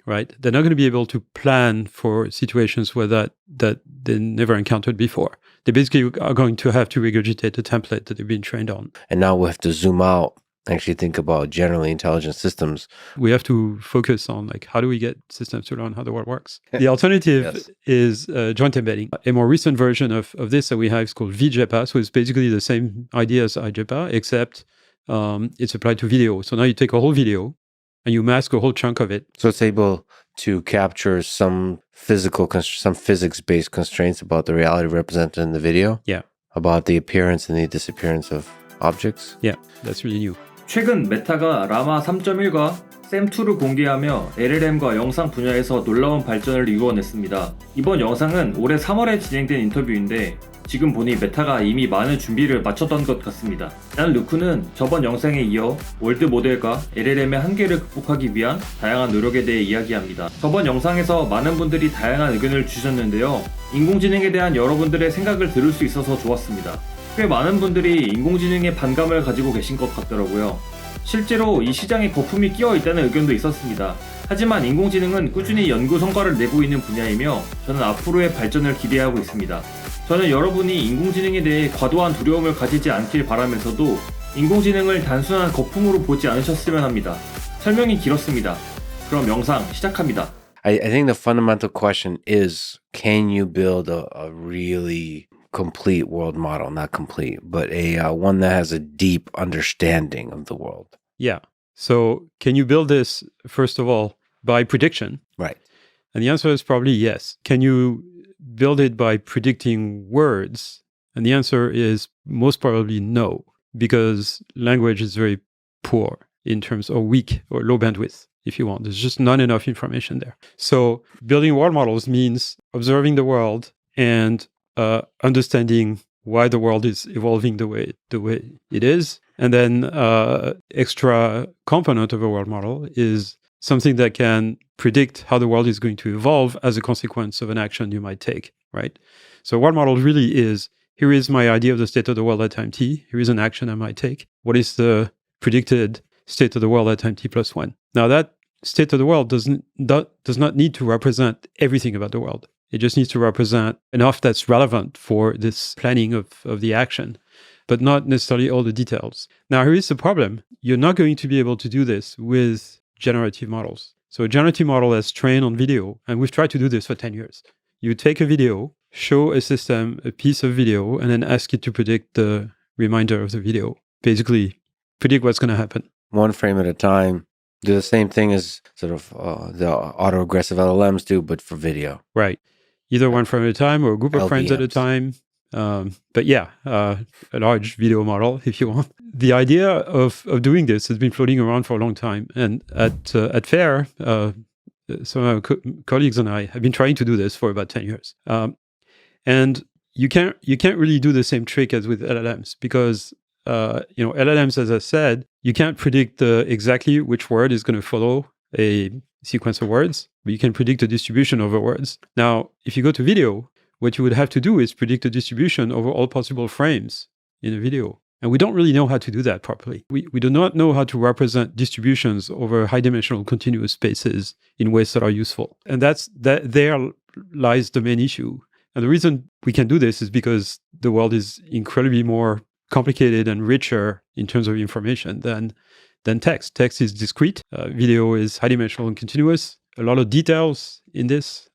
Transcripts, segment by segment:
right? They're not going to be able to plan for situations where that they never encountered before. They basically are going to have to regurgitate the template that they've been trained on. And now we have to zoom out, actually think about generally intelligent systems. We have to focus on like, how do we get systems to learn how the world works? The alternative is joint embedding. A more recent version of this that we have is called VJEPA. So it's basically the same idea as IJEPA, except it's applied to video. So now you take a whole video and you mask a whole chunk of it. So it's able to capture some physics-based constraints about the reality represented in the video. Yeah. About the appearance and the disappearance of objects. Yeah, that's really new. 최근 메타가 라마 3.1과 샘2를 공개하며 LLM과 영상 분야에서 놀라운 발전을 이루어냈습니다. 이번 영상은 올해 3월에 진행된 인터뷰인데 지금 보니 메타가 이미 많은 준비를 마쳤던 것 같습니다. 난 루크는 저번 영상에 이어 월드 모델과 LLM의 한계를 극복하기 위한 다양한 노력에 대해 이야기합니다. 저번 영상에서 많은 분들이 다양한 의견을 주셨는데요. 인공지능에 대한 여러분들의 생각을 들을 수 있어서 좋았습니다. 꽤 많은 분들이 인공지능에 반감을 가지고 계신 것 같더라고요. 실제로 이 시장에 거품이 끼어 있다는 의견도 있었습니다. 하지만 인공지능은 꾸준히 연구 성과를 내고 있는 분야이며 저는 앞으로의 발전을 기대하고 있습니다. 저는 여러분이 인공지능에 대해 과도한 두려움을 가지지 않길 바라면서도 인공지능을 단순한 거품으로 보지 않으셨으면 합니다. 설명이 길었습니다. 그럼 영상 시작합니다. I think the fundamental question is, can you build a really complete world model? Not complete, but one that has a deep understanding of the world. Yeah. So can you build this, first of all, by prediction? Right. And the answer is probably yes. Can you build it by predicting words? And the answer is most probably no, because language is very poor in terms of weak or low bandwidth, if you want. There's just not enough information there. So building world models means observing the world and understanding why the world is evolving the way it is. And then extra component of a world model is something that can predict how the world is going to evolve as a consequence of an action you might take, right? So a world model really is, here is my idea of the state of the world at time t. Here is an action I might take. What is the predicted state of the world at time t plus 1? Now that state of the world does not need to represent everything about the world. It just needs to represent enough that's relevant for this planning of the action, but not necessarily all the details. Now, here is the problem. You're not going to be able to do this with generative models. So a generative model that's trained on video, and we've tried to do this for 10 years. You take a video, show a system a piece of video, and then ask it to predict the remainder of the video. Basically, predict what's going to happen. One frame at a time. Do the same thing as sort of the autoaggressive LLMs do, but for video. Right. Either one frame at a time or a group of frames at a LVMs. time. But yeah, a large video model, if you want. The idea of doing this has been floating around for a long time. And at FAIR, some of our colleagues and I have been trying to do this for about 10 years. And you can't really do the same trick as with LLMs because LLMs, as I said, you can't predict exactly which word is going to follow a sequence of words, but you can predict the distribution over words. Now, if you go to video, what you would have to do is predict the distribution over all possible frames in a video. And we don't really know how to do that properly. We do not know how to represent distributions over high-dimensional continuous spaces in ways that are useful. And there lies the main issue. And the reason we can do this is because the world is incredibly more complicated and richer in terms of information than text. Text is discrete. Video is high-dimensional and continuous. A lot of details in this.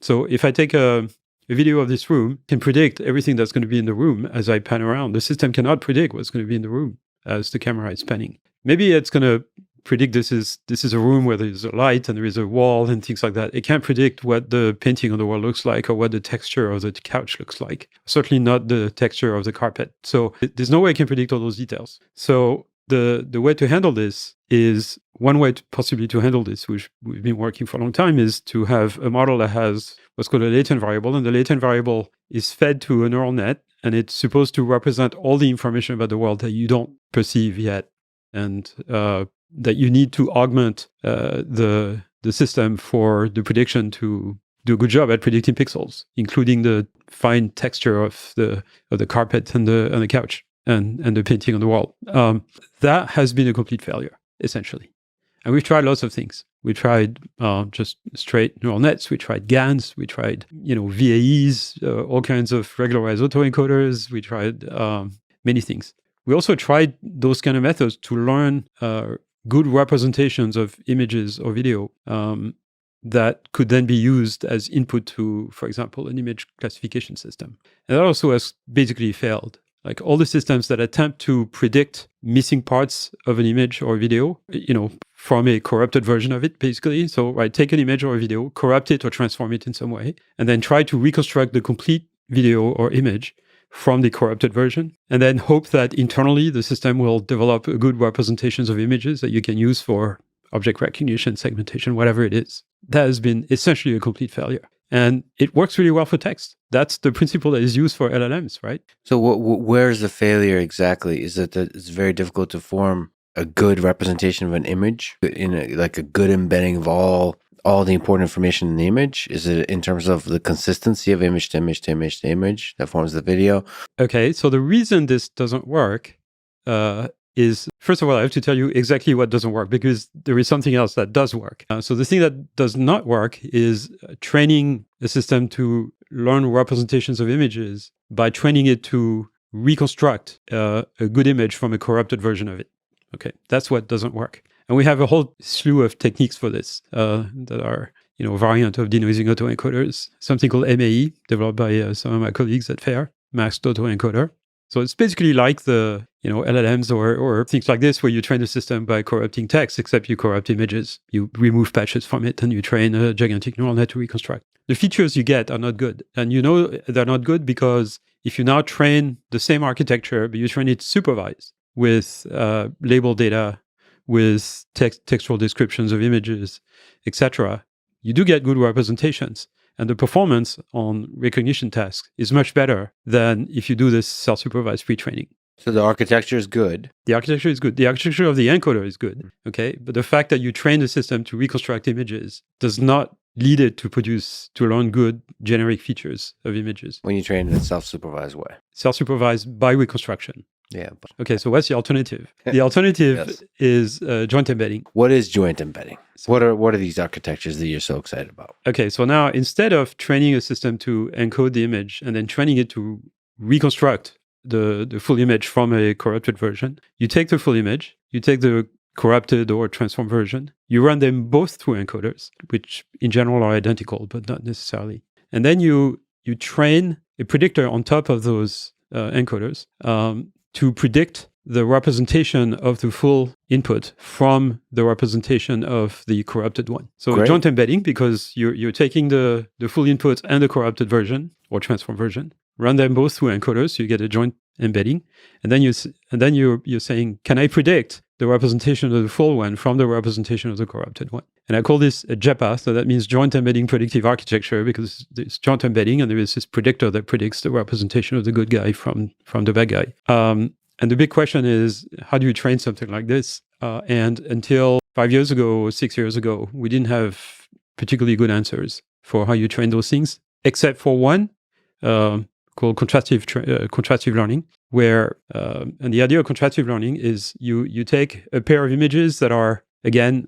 So if I take a video of this room, can predict everything that's going to be in the room as I pan around. The system cannot predict what's going to be in the room as the camera is panning. Maybe it's going to predict this is a room where there's a light and there is a wall and things like that. It can't predict what the painting on the wall looks like or what the texture of the couch looks like. Certainly not the texture of the carpet. So there's no way it can predict all those details. So the way to handle this is, one way possibly to handle this, which we've been working for a long time, is to have a model that has what's called a latent variable. And the latent variable is fed to a neural net, and it's supposed to represent all the information about the world that you don't perceive yet, and that you need to augment the system for the prediction to do a good job at predicting pixels, including the fine texture of the carpet and the couch and the painting on the wall. That has been a complete failure, essentially. And we've tried lots of things. We tried just straight neural nets. We tried GANs. We tried, VAEs, all kinds of regularized autoencoders. We tried many things. We also tried those kind of methods to learn good representations of images or video that could then be used as input to, for example, an image classification system. And that also has basically failed. Like all the systems that attempt to predict missing parts of an image or video, from a corrupted version of it, basically. So, right, take an image or a video, corrupt it or transform it in some way, and then try to reconstruct the complete video or image from the corrupted version, and then hope that internally the system will develop good representations of images that you can use for object recognition, segmentation, whatever it is. That has been essentially a complete failure. And it works really well for text. That's the principle that is used for LLMs, right? So where's the failure exactly? Is it that it's very difficult to form a good representation of an image, like a good embedding of all the important information in the image? Is it in terms of the consistency of image to image to image to image that forms the video? Okay, so the reason this doesn't work is, first of all, I have to tell you exactly what doesn't work, because there is something else that does work. So the thing that does not work is training the system to learn representations of images by training it to reconstruct a good image from a corrupted version of it. Okay, that's what doesn't work. And we have a whole slew of techniques for this that are, variant of denoising autoencoders. Something called MAE, developed by some of my colleagues at FAIR, masked autoencoder. So it's basically like the, LLMs or things like this, where you train the system by corrupting text, except you corrupt images. You remove patches from it and you train a gigantic neural net to reconstruct. The features you get are not good. And they're not good because if you now train the same architecture, but you train it supervised with label data, with textual descriptions of images, etc., you do get good representations. And the performance on recognition tasks is much better than if you do this self-supervised pre-training. So the architecture is good. The architecture is good. The architecture of the encoder is good. Okay. But the fact that you train the system to reconstruct images does not lead it to learn good generic features of images. When you train in a self-supervised way. Self-supervised by reconstruction. Yeah. Okay, so what's the alternative? The alternative Yes. is joint embedding. What is joint embedding? What are these architectures that you're so excited about? Okay, so now instead of training a system to encode the image and then training it to reconstruct the full image from a corrupted version, you take the full image, you take the corrupted or transformed version, you run them both through encoders, which in general are identical, but not necessarily. And then you train a predictor on top of those encoders to predict the representation of the full input from the representation of the corrupted one. So Great. Joint embedding, because you're taking the full input and the corrupted version or transform version, run them both through encoders, so you get a joint embedding, and then you're saying, can I predict the representation of the full one from the representation of the corrupted one? And I call this a JEPA, so that means joint embedding predictive architecture, because it's joint embedding and there is this predictor that predicts the representation of the good guy from the bad guy. And the big question is, how do you train something like this? And until 5 years ago or 6 years ago, we didn't have particularly good answers for how you train those things, except for one called contrastive learning, where, and the idea of contrastive learning is you take a pair of images that are, again,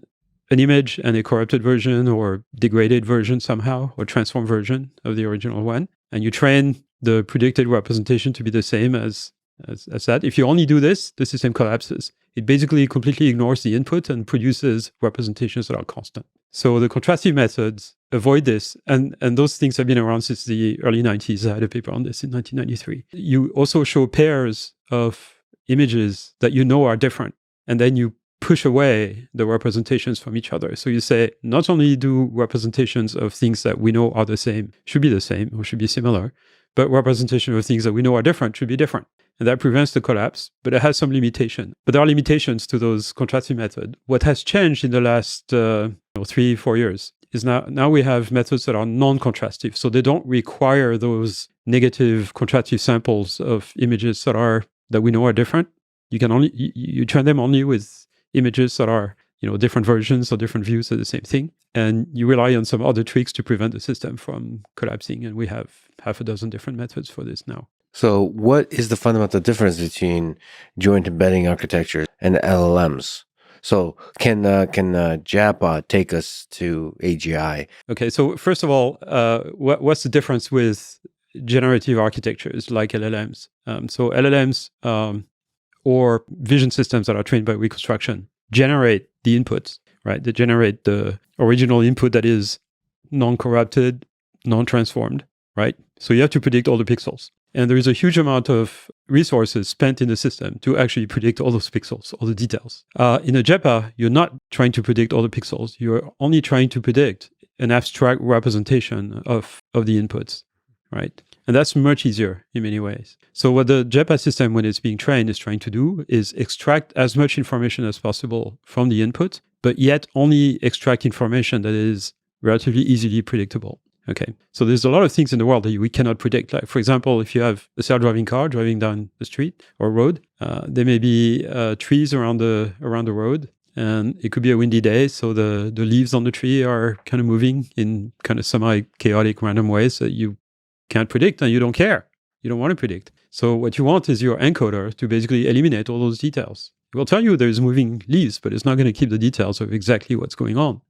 an image and a corrupted version or degraded version somehow, or transformed version of the original one, and you train the predicted representation to be the same as that. If you only do this, the system collapses. It basically completely ignores the input and produces representations that are constant. So the contrastive methods avoid this, and those things have been around since the early 90s. I had a paper on this in 1993. You also show pairs of images that you know are different, and then you push away the representations from each other. So you say, not only do representations of things that we know are the same, should be the same or should be similar, but representation of things that we know are different should be different. And that prevents the collapse, but it has some limitation. But there are limitations to those contrastive methods. What has changed in the last 3-4 years is now we have methods that are non-contrastive. So they don't require those negative contrastive samples of images that we know are different. You train them only with images that are different versions or different views of the same thing. And you rely on some other tricks to prevent the system from collapsing. And we have half a dozen different methods for this now. So what is the fundamental difference between joint embedding architecture and LLMs? So can JAPA take us to AGI? Okay, so first of all, what's the difference with generative architectures like LLMs? So LLMs or vision systems that are trained by reconstruction generate the inputs, right? They generate the original input that is non-corrupted, non-transformed, right? So you have to predict all the pixels. And there is a huge amount of resources spent in the system to actually predict all those pixels, all the details. In a JEPA, you're not trying to predict all the pixels. You're only trying to predict an abstract representation of the inputs, right? And that's much easier in many ways. So what the JEPA system, when it's being trained, is trying to do is extract as much information as possible from the input, but yet only extract information that is relatively easily predictable. Okay, so there's a lot of things in the world that we cannot predict. Like, for example, if you have a self-driving car driving down the street or road, there may be trees around the road, and it could be a windy day, so the leaves on the tree are kind of moving in kind of semi-chaotic, random ways that you can't predict, and you don't care. You don't want to predict. So what you want is your encoder to basically eliminate all those details. It will tell you there's moving leaves, but it's not going to keep the details of exactly what's going on.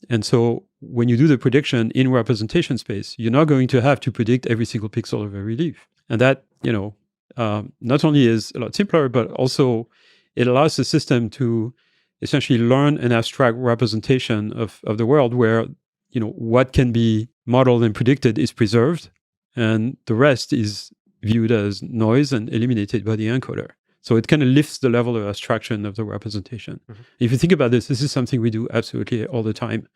And so when you do the prediction in representation space, you're not going to have to predict every single pixel of every leaf. And that, not only is a lot simpler, but also it allows the system to essentially learn an abstract representation of the world where, what can be modeled and predicted is preserved, and the rest is viewed as noise and eliminated by the encoder. So it kind of lifts the level of abstraction of the representation. Mm-hmm. If you think about this is something we do absolutely all the time.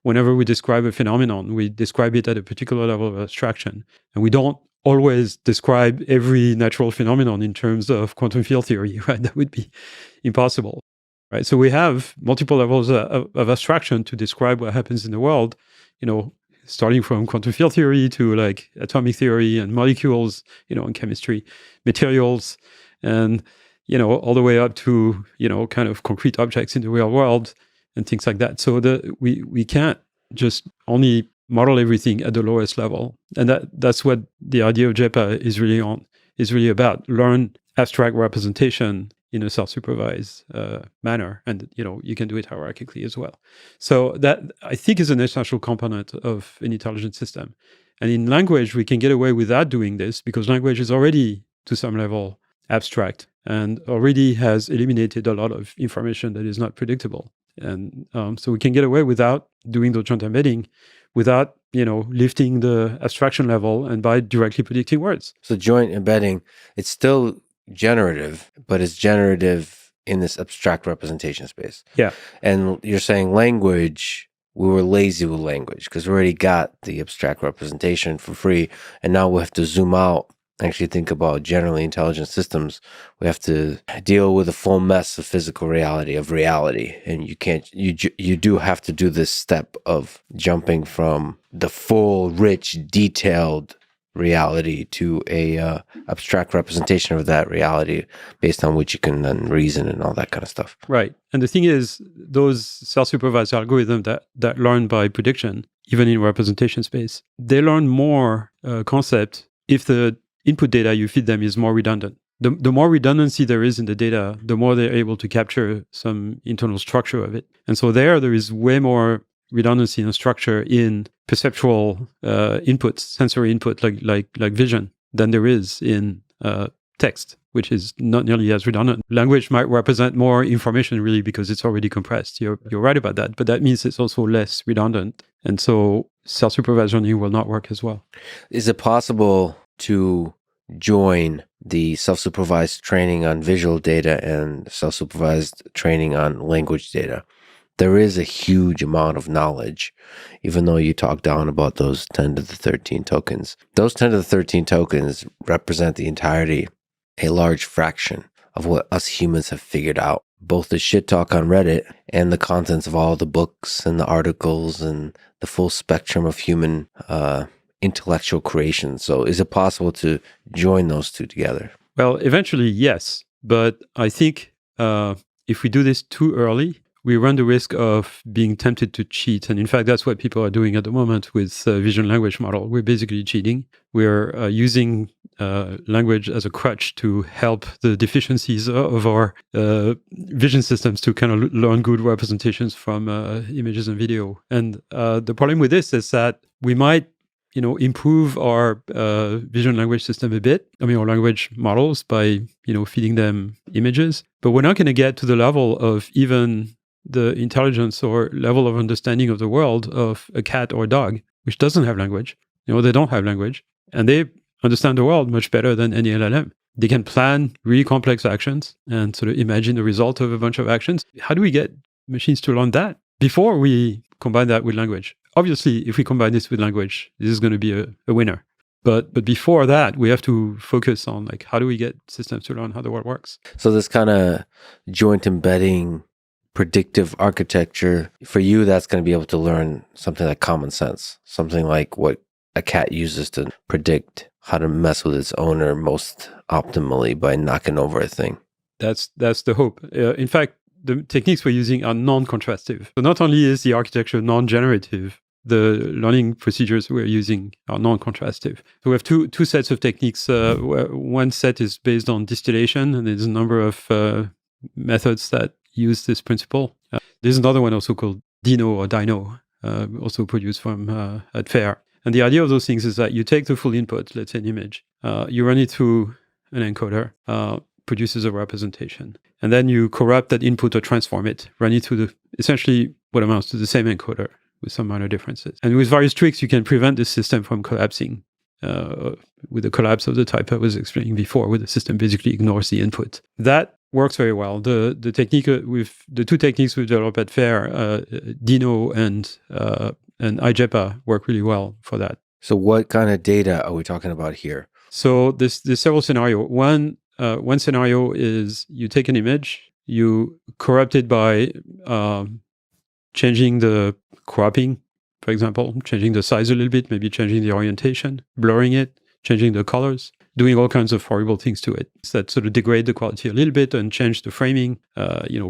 Whenever we describe a phenomenon, we describe it at a particular level of abstraction. And we don't always describe every natural phenomenon in terms of quantum field theory, right? That would be impossible, right? So we have multiple levels of abstraction to describe what happens in the world, starting from quantum field theory to like atomic theory and molecules, in chemistry, materials, and all the way up to kind of concrete objects in the real world and things like that. So we can't just only model everything at the lowest level, and that's what the idea of JEPA is really about. Learn abstract representation in a self-supervised manner, and you can do it hierarchically as well. So that, I think, is an essential component of an intelligent system. And in language, we can get away without doing this because language is already, to some level, abstract and already has eliminated a lot of information that is not predictable. And so we can get away without doing the joint embedding, without lifting the abstraction level and by directly predicting words. So joint embedding, it's still generative, but it's generative in this abstract representation space. Yeah. And you're saying language, we were lazy with language because we already got the abstract representation for free, and now we have to zoom out. Actually think about generally intelligent systems. We have to deal with a full mess of physical reality, and you do have to do this step of jumping from the full, rich, detailed reality to a abstract representation of that reality based on which you can then reason and all that kind of stuff. Right. And the thing is, those self-supervised algorithms that learn by prediction, even in representation space, they learn more concept if the input data you feed them is more redundant. The more redundancy there is in the data, the more they're able to capture some internal structure of it. And so there is way more redundancy and structure in perceptual inputs, sensory input like vision, than there is in text, which is not nearly as redundant. Language might represent more information really because it's already compressed. You're right about that, but that means it's also less redundant. And so self-supervised learning will not work as well. Is it possible to join the self-supervised training on visual data and self-supervised training on language data? There is a huge amount of knowledge, even though you talk down about those 10 to the 13 tokens. Those 10 to the 13 tokens represent the entirety, a large fraction of what us humans have figured out. Both the shit talk on Reddit and the contents of all the books and the articles and the full spectrum of human intellectual creation. So is it possible to join those two together? Well, eventually, yes. But I think if we do this too early, we run the risk of being tempted to cheat. And in fact, that's what people are doing at the moment with vision language model. We're basically cheating. We're using language as a crutch to help the deficiencies of our vision systems to kind of learn good representations from images and video. And the problem with this is that we might improve our vision language system a bit. I mean, our language models by, feeding them images. But we're not going to get to the level of even the intelligence or level of understanding of the world of a cat or a dog, which doesn't have language. They don't have language. And they understand the world much better than any LLM. They can plan really complex actions and sort of imagine the result of a bunch of actions. How do we get machines to learn that before we combine that with language? Obviously, if we combine this with language, this is going to be a winner. But before that, we have to focus on how do we get systems to learn how the world works? So this kind of joint embedding predictive architecture, for you, that's going to be able to learn something like common sense, something like what a cat uses to predict how to mess with its owner most optimally by knocking over a thing. That's the hope. In fact, the techniques we're using are non-contrastive. So not only is the architecture non-generative, the learning procedures we're using are non-contrastive. So we have two sets of techniques. One set is based on distillation, and there's a number of methods that use this principle. There's another one also called Dino or Dino, also produced from at FAIR. And the idea of those things is that you take the full input, let's say an image, you run it through an encoder, produces a representation, and then you corrupt that input or transform it, run it through essentially what amounts to the same encoder with some minor differences. And with various tricks, you can prevent this system from collapsing with the collapse of the type I was explaining before, where the system basically ignores the input. That works very well. The technique the two techniques we've developed at FAIR, Dino and IJEPA, work really well for that. So what kind of data are we talking about here? So there's several scenarios. One scenario is you take an image, you corrupt it by changing the cropping, for example, changing the size a little bit, maybe changing the orientation, blurring it, changing the colors, doing all kinds of horrible things to it that sort of degrade the quality a little bit and change the framing,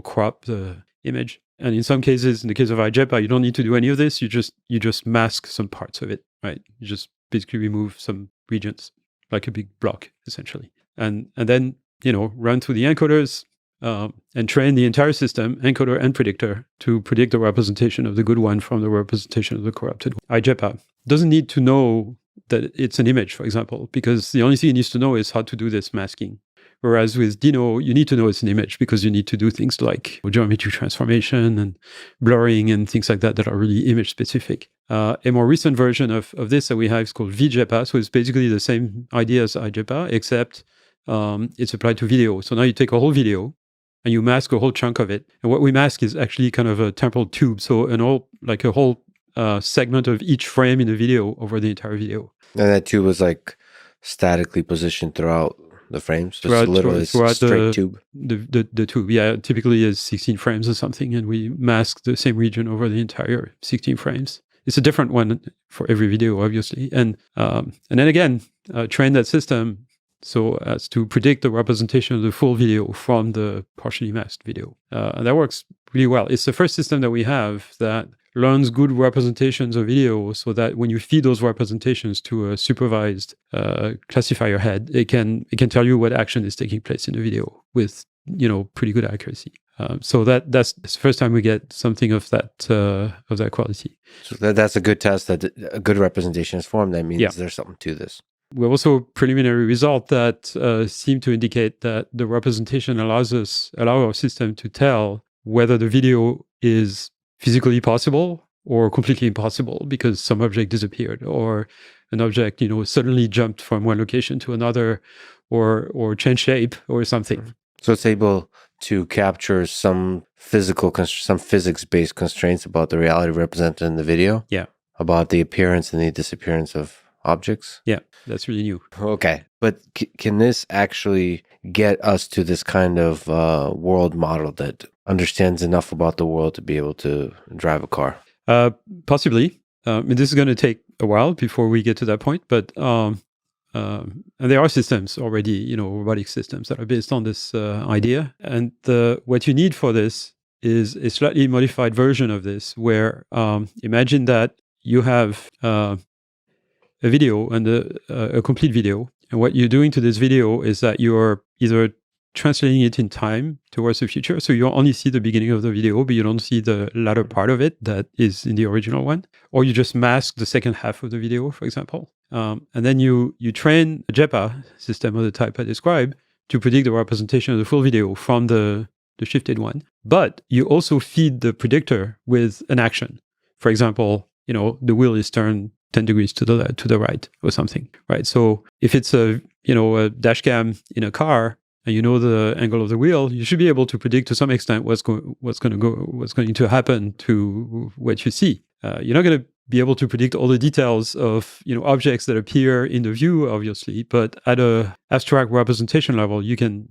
crop the image. And in some cases, in the case of IJEPA, you don't need to do any of this. You just mask some parts of it, right? You just basically remove some regions, like a big block, essentially. And then, run through the encoders and train the entire system, encoder and predictor, to predict the representation of the good one from the representation of the corrupted one. IJEPA doesn't need to know that it's an image, for example, because the only thing it needs to know is how to do this masking. Whereas with Dino, you need to know it's an image because you need to do things like geometry transformation and blurring and things like that are really image specific. A more recent version of this that we have is called VJEPA. So it's basically the same idea as IJEPA, except it's applied to video. So now you take a whole video and you mask a whole chunk of it. And what we mask is actually kind of a temporal tube. So a whole segment of each frame in the video over the entire video. And that tube was statically positioned throughout the frames? Just literally straight tube? The tube, yeah, typically is 16 frames or something, and we mask the same region over the entire 16 frames. It's a different one for every video, obviously. And then again, train that system so as to predict the representation of the full video from the partially masked video. And that works really well. It's the first system that we have that learns good representations of video so that when you feed those representations to a supervised classifier head, it can tell you what action is taking place in the video with pretty good accuracy. So that's the first time we get something of that quality. So that's a good test that a good representation is formed. That means there's something to this. We have also preliminary result that seem to indicate that the representation allow our system to tell whether the video is physically possible or completely impossible because some object disappeared or an object, suddenly jumped from one location to another or changed shape or something. So it's able to capture some physics-based constraints about the reality represented in the video? Yeah. About the appearance and the disappearance of objects? Yeah, that's really new. Okay. But can this actually get us to this kind of world model that understands enough about the world to be able to drive a car? Possibly. This is going to take a while before we get to that point, but and there are systems already, robotic systems that are based on this idea. And what you need for this is a slightly modified version of this, where imagine that you have a video and a complete video. And what you're doing to this video is that you're either translating it in time towards the future. So you only see the beginning of the video, but you don't see the latter part of it that is in the original one. Or you just mask the second half of the video, for example. And then you train a JEPA system of the type I described to predict the representation of the full video from the shifted one. But you also feed the predictor with an action. For example, the wheel is turned 10 degrees to the right or something, right? So if it's a dash cam in a car and you know the angle of the wheel, you should be able to predict to some extent what's going to happen to what you see. You're not going to be able to predict all the details of objects that appear in the view, obviously, but at a abstract representation level, you can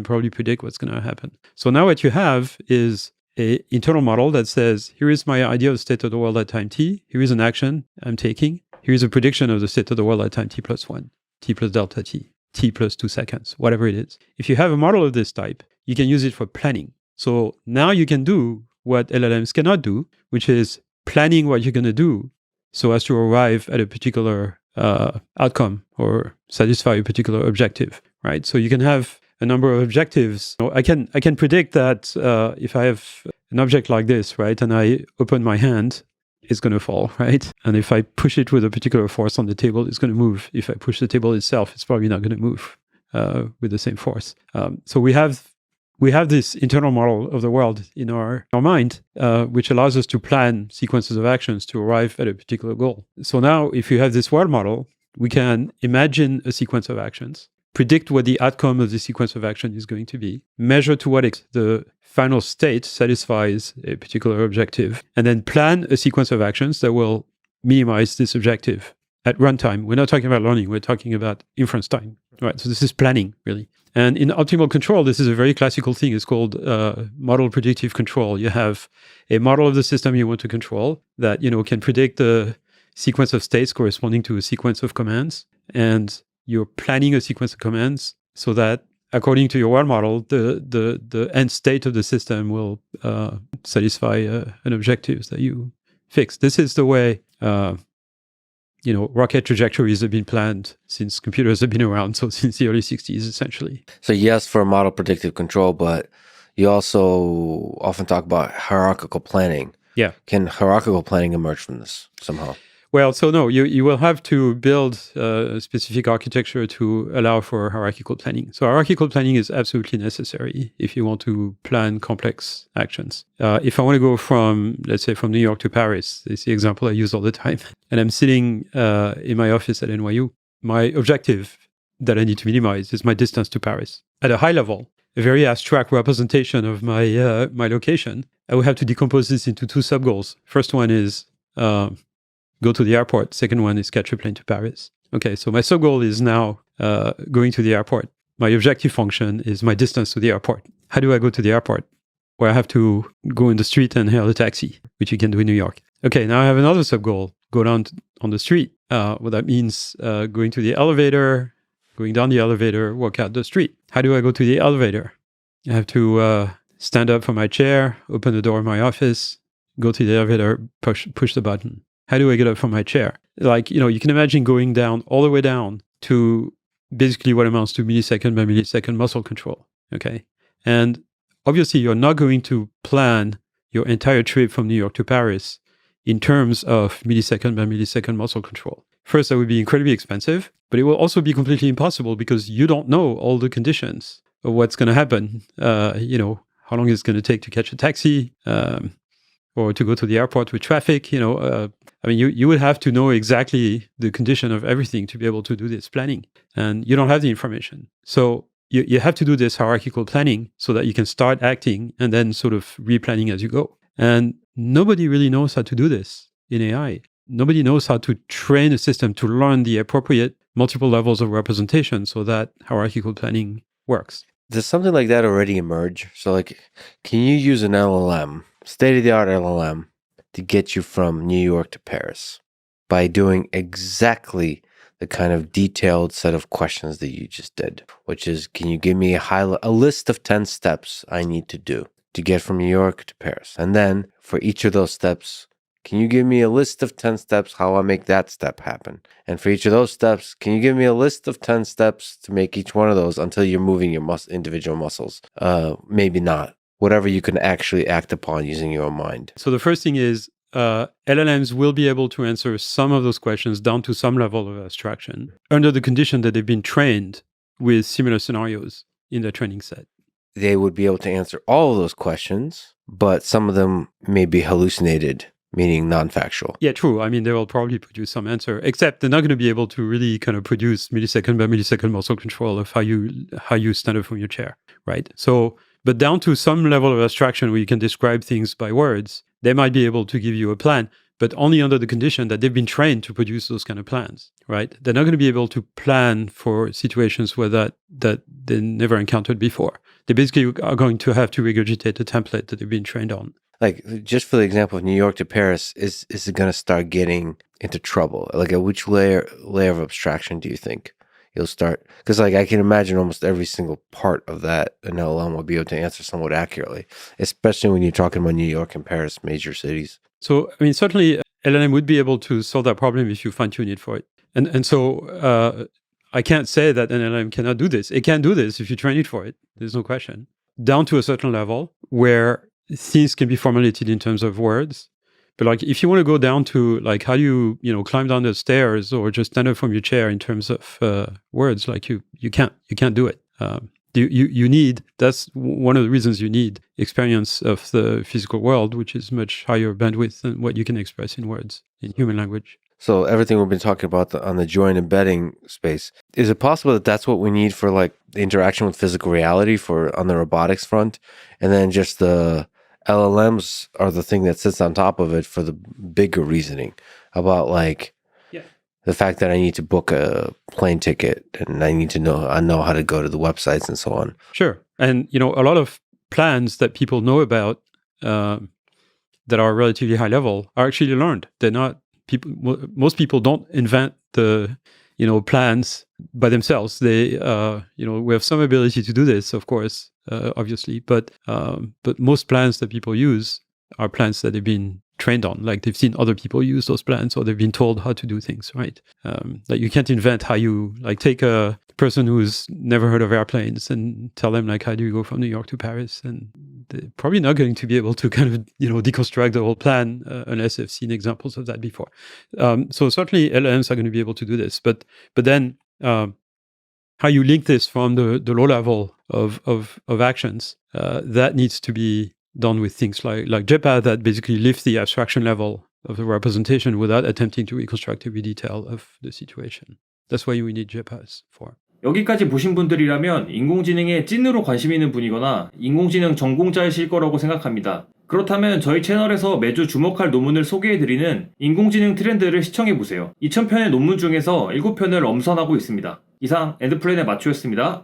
probably predict what's going to happen. So now what you have is an internal model that says, here is my idea of the state of the world at time t. Here is an action I'm taking. Here is a prediction of the state of the world at time t plus 1, t plus delta t plus 2 seconds, whatever it is. If you have a model of this type, you can use it for planning. So now you can do what LLMs cannot do, which is planning what you're going to do so as to arrive at a particular outcome or satisfy a particular objective, right? So you can have a number of objectives. I can predict that if I have an object like this, right, and I open my hand, it's going to fall, right? And if I push it with a particular force on the table, it's going to move. If I push the table itself, it's probably not going to move with the same force. So we have this internal model of the world in our mind, which allows us to plan sequences of actions to arrive at a particular goal. So now, if you have this world model, we can imagine a sequence of actions, predict what the outcome of the sequence of action is going to be, measure to what extent the final state satisfies a particular objective, and then plan a sequence of actions that will minimize this objective at runtime. We're not talking about learning, we're talking about inference time. Right, so this is planning, really. And in optimal control, this is a very classical thing. It's called model predictive control. You have a model of the system you want to control that can predict the sequence of states corresponding to a sequence of commands, and you're planning a sequence of commands so that, according to your world model, the end state of the system will satisfy an objective that you fix. This is the way rocket trajectories have been planned since computers have been around, so since the early 60s, essentially. So yes, for model predictive control, but you also often talk about hierarchical planning. Yeah. Can hierarchical planning emerge from this somehow? Well, so no, you will have to build a specific architecture to allow for hierarchical planning. So hierarchical planning is absolutely necessary if you want to plan complex actions. If I want to go from, let's say, from New York to Paris, this is the example I use all the time, and I'm sitting in my office at NYU, my objective that I need to minimize is my distance to Paris. At a high level, a very abstract representation of my my location, I will have to decompose this into two sub-goals. First one is go to the airport. Second one is catch a plane to Paris. Okay, so my sub-goal is now going to the airport. My objective function is my distance to the airport. How do I go to the airport? Where I have to go in the street and hail a taxi, which you can do in New York. Okay, now I have another sub-goal. Go down on the street. What that means, going to the elevator, going down the elevator, walk out the street. How do I go to the elevator? I have to stand up from my chair, open the door of my office, go to the elevator, push the button. How do I get up from my chair? You can imagine going down, all the way down to basically what amounts to millisecond by millisecond muscle control, okay? And obviously, you're not going to plan your entire trip from New York to Paris in terms of millisecond by millisecond muscle control. First, that would be incredibly expensive, but it will also be completely impossible because you don't know all the conditions of what's going to happen. How long it's going to take to catch a taxi, or to go to the airport with traffic. You would have to know exactly the condition of everything to be able to do this planning. And you don't have the information. So you have to do this hierarchical planning so that you can start acting and then sort of replanning as you go. And nobody really knows how to do this in AI. Nobody knows how to train a system to learn the appropriate multiple levels of representation so that hierarchical planning works. Does something like that already emerge? So can you use an LLM, state-of-the-art LLM, to get you from New York to Paris by doing exactly the kind of detailed set of questions that you just did, which is, can you give me a list of 10 steps I need to do? to get from New York to Paris? And then for each of those steps, can you give me a list of 10 steps how I make that step happen? And for each of those steps, can you give me a list of 10 steps to make each one of those until you're moving your individual muscles? Maybe not. Whatever you can actually act upon using your own mind. So the first thing is LLMs will be able to answer some of those questions down to some level of abstraction under the condition that they've been trained with similar scenarios in the training set. They would be able to answer all of those questions, but some of them may be hallucinated, meaning non-factual. Yeah, true. I mean, they will probably produce some answer, except they're not going to be able to really kind of produce millisecond by millisecond muscle control of how you stand up from your chair, right? So, but down to some level of abstraction where you can describe things by words, they might be able to give you a plan, but only under the condition that they've been trained to produce those kind of plans, right? They're not going to be able to plan for situations where that they never encountered before. They basically are going to have to regurgitate the template that they've been trained on. Like, just for the example of New York to Paris, is it going to start getting into trouble? Like, at which layer of abstraction do you think you'll start? Because, like, I can imagine almost every single part of that an LLM will be able to answer somewhat accurately, especially when you're talking about New York and Paris, major cities. So, I mean, certainly LLM would be able to solve that problem if you fine-tune it for it. And so I can't say that an LLM cannot do this. It can do this if you train it for it. There's no question. Down to a certain level where things can be formulated in terms of words. But like, if you want to go down to like, how do you climb down the stairs or just stand up from your chair in terms of words, like you can't do it. You need, that's one of the reasons you need experience of the physical world, which is much higher bandwidth than what you can express in words, in human language. So everything we've been talking about on the joint embedding space, is it possible that that's what we need for like the interaction with physical reality for on the robotics front? And then just the LLMs are the thing that sits on top of it for the bigger reasoning about like the fact that I need to book a plane ticket and I know how to go to the websites and so on. Sure. And, a lot of plans that people know about that are relatively high level are actually learned. They're not most people don't invent the, plans by themselves. They, we have some ability to do this, of course, obviously, but most plans that people use are plans that they've been trained on, like they've seen other people use those plans or they've been told how to do things, right? Like you can't invent how you, like take a person who's never heard of airplanes and tell them like, how do you go from New York to Paris? And they're probably not going to be able to kind of, deconstruct the whole plan unless they've seen examples of that before. So certainly LLMs are going to be able to do this, but then how you link this from the low level of actions, that needs to be done with things like JEPA that basically lift the abstraction level of the representation without attempting to reconstruct every detail of the situation. That's why we need JEPAs for. 여기까지 보신 분들이라면 인공지능에 찐으로 관심 있는 분이거나 인공지능 전공자이실 거라고 생각합니다. 그렇다면 저희 채널에서 매주 주목할 논문을 소개해드리는 인공지능 트렌드를 시청해보세요. 2000편의 논문 중에서 7편을 엄선하고 있습니다. 이상 엔드플랜의 마추였습니다.